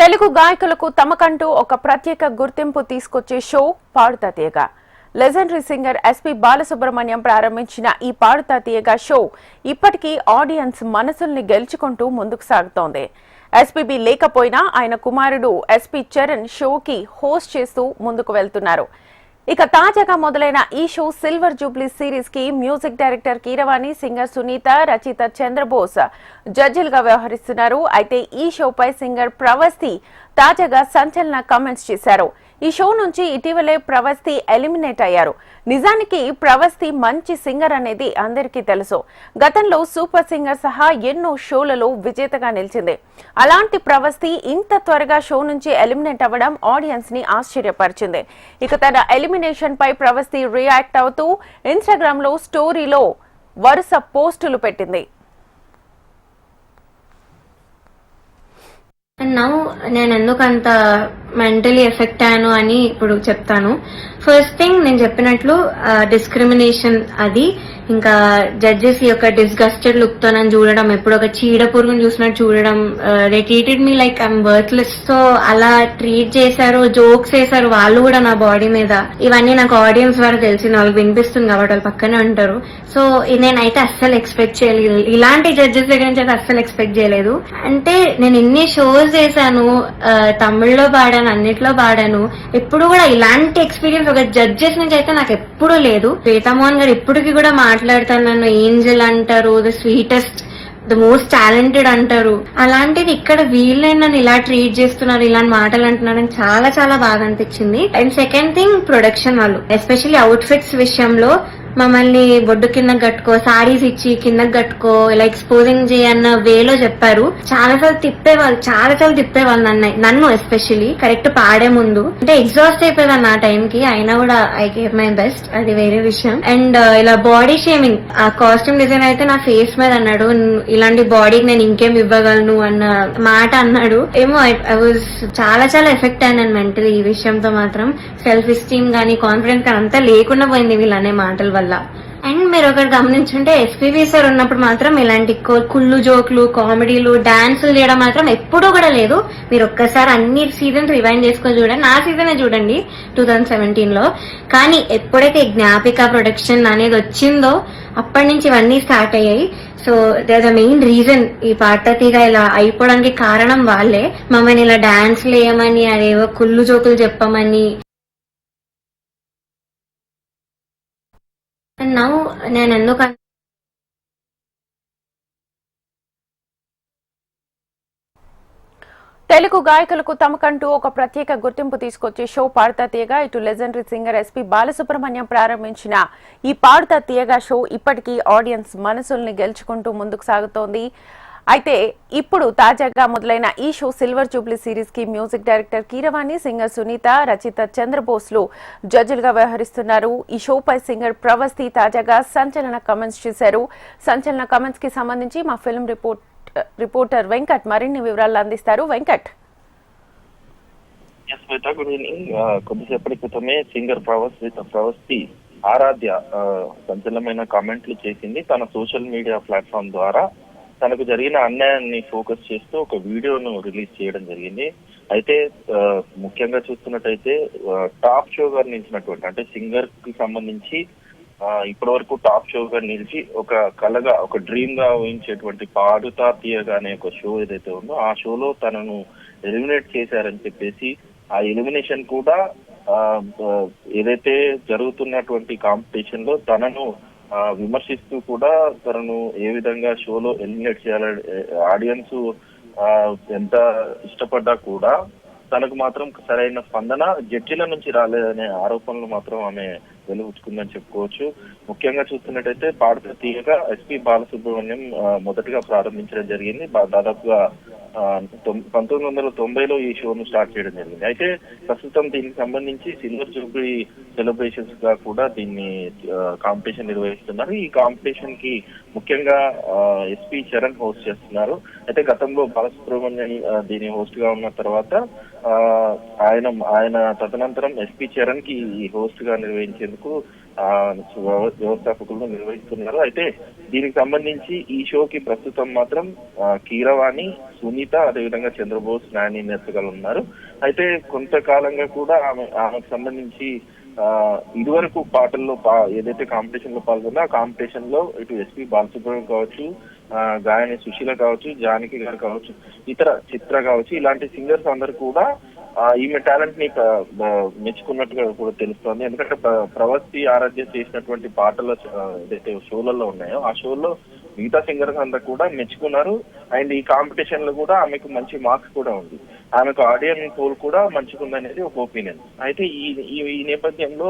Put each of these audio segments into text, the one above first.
తెలుగు గాయకులకు తమకంటూ ఒక ప్రత్యేక గుర్తింపు తీసుకొచ్చే షో పాడుతా తీయగా. లెజెండరీ సింగర్ ఎస్పీ బాలసుబ్రహ్మణ్యం ప్రారంభించిన ఈ పాడుతా తీయగా షో ఇప్పటికీ ఆడియన్స్ మనసుల్ని గెలుచుకుంటూ ముందుకు సాగుతోంది. ఎస్పీబీ లేకపోయినా ఆయన కుమారుడు ఎస్పీ చరణ్ షోకి హోస్ట్ చేస్తూ ముందుకు వెళ్తున్నారు. ఇక తాజాగా మొదలైన ఈ షో సిల్వర్ జూబ్లీ సిరీస్ కి music director Keeravani, singer Sunitha, రచయిత చంద్రబోస్ జడ్జిలుగా వ్యవహరిస్తున్నారు. అయితే ఈ షోపై సింగర్ ప్రవస్తి తాజాగా సంచలన కామెంట్స్ చేశారు. ఈ షో నుంచి ఇటీవలే ప్రవస్తి ఎలిమినేట్ అయ్యారు. నిజానికి ప్రవస్తి మంచి సింగర్ అనేది అందరికీ తెలుసు. గతంలో సూపర్ సింగర్ సహా ఎన్నో షోలలో విజేతగా నిలిచింది. అలాంటి ప్రవస్తి ఇంత త్వరగా షో నుంచి ఎలిమినేట్ అవ్వడం ఆడియన్స్ ని ఆశ్చర్యపరిచింది. ఇక తన ఎలిమినేషన్ పై ప్రవస్తి రియాక్ట్ అవుతూ ఇన్స్టాగ్రామ్ లో స్టోరీలో వరుస పోస్టులు పెట్టింది. నౌ నేను ఎందుకంత మెంటలీ ఎఫెక్ట్ అయ్యాను అని ఇప్పుడు చెప్తాను. ఫస్ట్ థింగ్, నేను చెప్పినట్లు డిస్క్రిమినేషన్, అది ఇంకా జడ్జెస్ యొక్క డిస్గస్టెడ్ లుక్ తో నన్ను చూడడం, ఎప్పుడు ఒక చీడ పురుగును చూసినట్టు చూడడం, they treated me like I'm worthless. So అలా ట్రీట్ చేశారు, జోక్స్ వేశారు వాళ్ళు కూడా నా బాడీ మీద. ఇవన్నీ నాకు ఆడియన్స్ ద్వారా తెలిసింది, వాళ్ళకి వినిపిస్తుంది కాబట్టి వాళ్ళు పక్కనే ఉంటారు. సో నేనైతే అస్సలు ఎక్స్పెక్ట్ చేయలేదు, ఇలాంటి జడ్జెస్ దగ్గర నుంచి అయితే అస్సలు ఎక్స్పెక్ట్ చేయలేదు. అంటే నేను ఇన్ని షోస్ చేశాను, తమిళ్లో పాడాను, అన్నిట్లో పాడాను, ఎప్పుడు కూడా ఇలాంటి ఎక్స్పీరియన్స్ ఒక జడ్జెస్ నుంచి అయితే నాకు ఎప్పుడూ లేదు. శ్వేతామోహన్ గారు ఇప్పటికి కూడా మాట్లాడతాను, నన్ను ఏంజల్ అంటారు, the sweetest, the most talented అంటారు. అలాంటిది ఇక్కడ వీళ్ళే నన్ను ఇలా ట్రీట్ చేస్తున్నారు, ఇలాంటి మాటలు అంటున్నారని చాలా చాలా బాగా అనిపించింది. అండ్ సెకండ్ థింగ్, ప్రొడక్షన్ వాళ్ళు ఎస్పెషల్లీ అవుట్ ఫిట్స్ విషయంలో మమ్మల్ని బొడ్డు కిందకి కట్టుకో, సారీస్ ఇచ్చి కిందకి కట్టుకో, ఇలా ఎక్స్పోజింగ్ చేయన్న వేలో చెప్పారు. చాలాసార్లు తిప్పేవాళ్ళు నన్ను ఎస్పెషల్లీ కరెక్ట్ పాడే ముందు. అంటే ఎగ్జాస్ట్ అయిపోయేదాన్ని ఆ టైంకి, అయినా కూడా ఐ గేవ్ మై బెస్ట్, అది వేరే విషయం. అండ్ ఇలా బాడీ షేమింగ్, ఆ కాస్ట్యూమ్ డిజైన్ అయితే నా ఫేస్ మీద అన్నాడు, ఇలాంటి బాడీకి నేను ఇంకేం ఇవ్వగలను అన్న మాట అన్నాడు. ఏమో ఐ వాజ్ చాలా చాలా ఎఫెక్ట్ అయ్యాను మెంటలీ. ఈ విషయంతో మాత్రం సెల్ఫ్ ఎస్టీమ్ గానీ కాన్ఫిడెన్స్ కానీ అంతా లేకుండా పోయింది వీళ్ళనే మాటల వల్ల. అండ్ మీరు ఒకటి గమనించుంటే ఎస్పీబీ సార్ ఉన్నప్పుడు మాత్రం ఇలాంటి కుళ్ళు జోకులు, కామెడీలు, డాన్సులు చేయడం మాత్రం ఎప్పుడూ కూడా లేదు. మీరు ఒక్కసారి అన్ని సీజన్స్ రివైండ్ చేసుకొని చూడండి, నా సీజనే చూడండి 2017లో. కానీ ఎప్పుడైతే జ్ఞాపిక ప్రొడక్షన్ అనేది వచ్చిందో అప్పటి నుంచి ఇవన్నీ స్టార్ట్ అయ్యాయి. So they the main reason ఈ పాటతీగా ఇలా అయిపోవడానికి కారణం వాళ్ళే. మమ్మల్ని ఇలా డాన్స్లు వేయమని, అదేవో కుళ్ళు జోకులు చెప్పమని. నౌ నేను ఎందుకంటే తెలుగు గాయకులకు తమకంటూ ఒక ప్రత్యేక గుర్తింపు తీసుకొచ్చే షో పాడుతా తీయగా. ఇటు లెజెండరీ సింగర్ ఎస్పీ బాలసుబ్రహ్మణ్యం ప్రారంభించిన ఈ పాడుతా తీయగా షో ఇప్పటికీ ఆడియన్స్ మనసుల్ని గెలుచుకుంటూ ముందుకు సాగుతోంది. అయితే ఇప్పుడు తాజాగా మొదలైన ఈ షో సిల్వర్ జూబ్లీ సిరీస్ కి music director Keeravani, singer Sunitha, రచయిత చంద్రబోస్లు జడ్జిలుగా వ్యవహరిస్తున్నారు. ఈ షోపై సింగర్ ప్రవస్తి తాజాగా సంచలన కామెంట్స్ చేశారు. సంచలన కామెంట్స్ కి సంబంధించి మా ఫిల్మ్ రిపోర్టర్ వెంకట్ మరిన్ని వివరాలు అందిస్తారు. వెంకట్. Good evening. కొద్దిసేపటి క్రితమే సింగర్ ప్రవస్తి ఆరాధ్య సంచలనమైన కామెంట్లు చేసింది. తన సోషల్ మీడియా ప్లాట్ఫామ్ ద్వారా తనకు జరిగిన అన్యాయాన్ని ఫోకస్ చేస్తూ ఒక వీడియోను రిలీజ్ చేయడం జరిగింది. అయితే ముఖ్యంగా చూస్తున్నట్టయితే టాప్ షోగా నిలిచినటువంటి, అంటే సింగర్ కి సంబంధించి ఇప్పటి వరకు టాప్ షోగా నిలిచి ఒక కళగా, ఒక డ్రీమ్ గా ఊహించేటువంటి పాడుతా తీయగా అనే ఒక షో ఏదైతే ఉందో ఆ షోలో తనను ఎలిమినేట్ చేశారని చెప్పేసి, ఆ ఎలిమినేషన్ కూడా ఏదైతే జరుగుతున్నటువంటి కాంపిటీషన్ లో తనను విమర్శిస్తూ కూడా తనను ఏ విధంగా షోలో ఎలిమినేట్ చేయాలని ఆడియన్స్ ఎంత ఇష్టపడ్డా కూడా తనకు మాత్రం సరైన స్పందన జడ్జిల నుంచి రాలేదనే ఆరోపణలు మాత్రం ఆమె వెలువచ్చుకుందని చెప్పుకోవచ్చు. ముఖ్యంగా చూస్తున్నట్టయితే పాడుతా తీయగా ఎస్పీ బాలసుబ్రహ్మణ్యం మొదటిగా ప్రారంభించడం జరిగింది. దాదాపుగా 1990లో ఈ షోను స్టార్ట్ చేయడం జరిగింది. అయితే ప్రస్తుతం దీనికి సంబంధించి సిల్వర్ జూబ్లీ సెలబ్రేషన్స్ గా కూడా దీన్ని కాంపిటీషన్ నిర్వహిస్తున్నారు. ఈ కాంపిటీషన్ కి ముఖ్యంగా ఎస్పీ చరణ్ హోస్ట్ చేస్తున్నారు. అయితే గతంలో బాలసుబ్రహ్మణ్యం దీని హోస్ట్ గా ఉన్న తర్వాత ఆయన తదనంతరం ఎస్పీ చరణ్ కి ఈ హోస్ట్ గా నిర్వహించేందుకు వ్యవస్థాపకులు నిర్వహిస్తున్నారు. అయితే దీనికి సంబంధించి ఈ షోకి ప్రస్తుతం మాత్రం కీరవాణి, సునీత, అదేవిధంగా చంద్రబోస్, నాని నేతగాళ్ళు ఉన్నారు. అయితే కొంతకాలంగా కూడా ఆమెకు సంబంధించి ఇదివరకు పాటల్లో ఏదైతే కాంపిటీషన్ లో పాల్గొన్నా ఆ కాంపిటీషన్ లో ఇటు ఎస్పి బాలసుబ్రహ్మణ్యం కావచ్చు, గాయని సుశీల కావచ్చు, జానకి గారు కావచ్చు, ఇతర చిత్ర కావచ్చు, ఇలాంటి సింగర్స్ అందరు కూడా ఈమె టాలెంట్ ని మెచ్చుకున్నట్టుగా కూడా తెలుస్తోంది. ఎందుకంటే ప్రవస్తి ఆరాధ్య చేసినటువంటి పాటల ఏదైతే షోలలో ఉన్నాయో ఆ షోలో మిగతా సింగర్స్ అందరూ కూడా మెచ్చుకున్నారు. అండ్ ఈ కాంపిటీషన్ లో కూడా ఆమెకు మంచి మార్క్స్ కూడా ఉంది. ఆమెకు ఆడియన్స్ పోల్ కూడా మంచిగుందనేది ఒక ఒపీనియన్. అయితే ఈ నేపథ్యంలో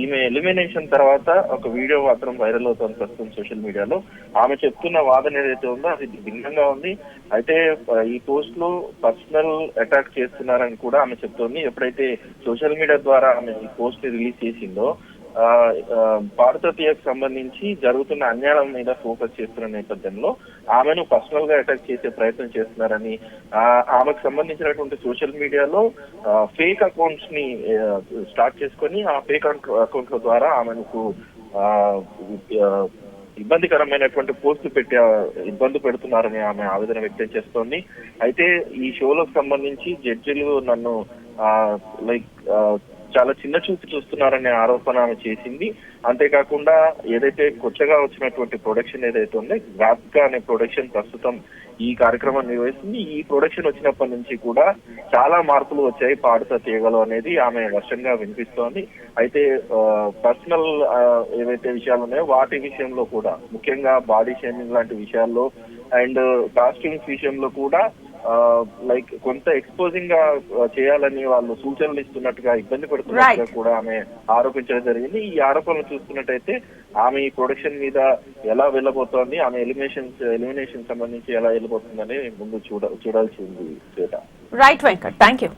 ఈమె ఎలిమినేషన్ తర్వాత ఒక వీడియో మాత్రం వైరల్ అవుతుంది ప్రస్తుతం సోషల్ మీడియాలో. ఆమె చెప్తున్న వాదన ఏదైతే ఉందో అది భిన్నంగా ఉంది. అయితే ఈ పోస్ట్ లో పర్సనల్ అటాక్ చేస్తున్నారని కూడా ఆమె చెప్తోంది. ఎప్పుడైతే సోషల్ మీడియా ద్వారా ఆమె ఈ పోస్ట్ ని రిలీజ్ చేసిందో భారతీయకు సంబంధించి జరుగుతున్న అన్యాయం మీద ఫోకస్ చేస్తున్న నేపథ్యంలో ఆమెను పర్సనల్ గా అటాక్ చేసే ప్రయత్నం చేస్తున్నారని, ఆమెకు సంబంధించినటువంటి సోషల్ మీడియాలో ఫేక్ అకౌంట్స్ ని స్టార్ట్ చేసుకొని ఆ ఫేక్ అకౌంట్ల ద్వారా ఆమెకు ఇబ్బందికరమైనటువంటి పోస్టులు పెట్టి ఇబ్బంది పెడుతున్నారని ఆమె ఆవేదన వ్యక్తం చేస్తోంది. అయితే ఈ షోలకు సంబంధించి జడ్జిలు నన్ను చాలా చిన్న చూపు చూస్తున్నారనే ఆరోపణ ఆమె చేసింది. అంతేకాకుండా ఏదైతే కొత్తగా వచ్చినటువంటి ప్రొడక్షన్ ఏదైతే ఉందో వ్యాప్గా అనే ప్రొడక్షన్ ప్రస్తుతం ఈ కార్యక్రమాన్ని నిర్వహిస్తుంది. ఈ ప్రొడక్షన్ వచ్చినప్పటి నుంచి కూడా చాలా మార్పులు వచ్చాయి పాడుతా తీయగలు అనేది ఆమె వర్షంగా వినిపిస్తోంది. అయితే పర్సనల్ ఏవైతే విషయాలు ఉన్నాయో వాటి విషయంలో కూడా, ముఖ్యంగా బాడీ షేమింగ్ లాంటి విషయాల్లో అండ్ కాస్ట్యూమ్స్ విషయంలో కూడా కొంత ఎక్స్పోజింగ్ గా చేయాలని వాళ్ళు సూచనలు ఇస్తున్నట్టుగా, ఇబ్బంది పడుతున్నట్టుగా కూడా ఆమె ఆరోపించడం జరిగింది. ఈ ఆరోపణలు చూస్తున్నట్టయితే ఆమె ఈ ప్రొడక్షన్ మీద ఎలా వెళ్ళబోతోంది, ఆమె ఎలిమినేషన్ సంబంధించి ఎలా వెళ్ళబోతుందని ముందు చూడాల్సి ఉంది. Right Venkat, thank you.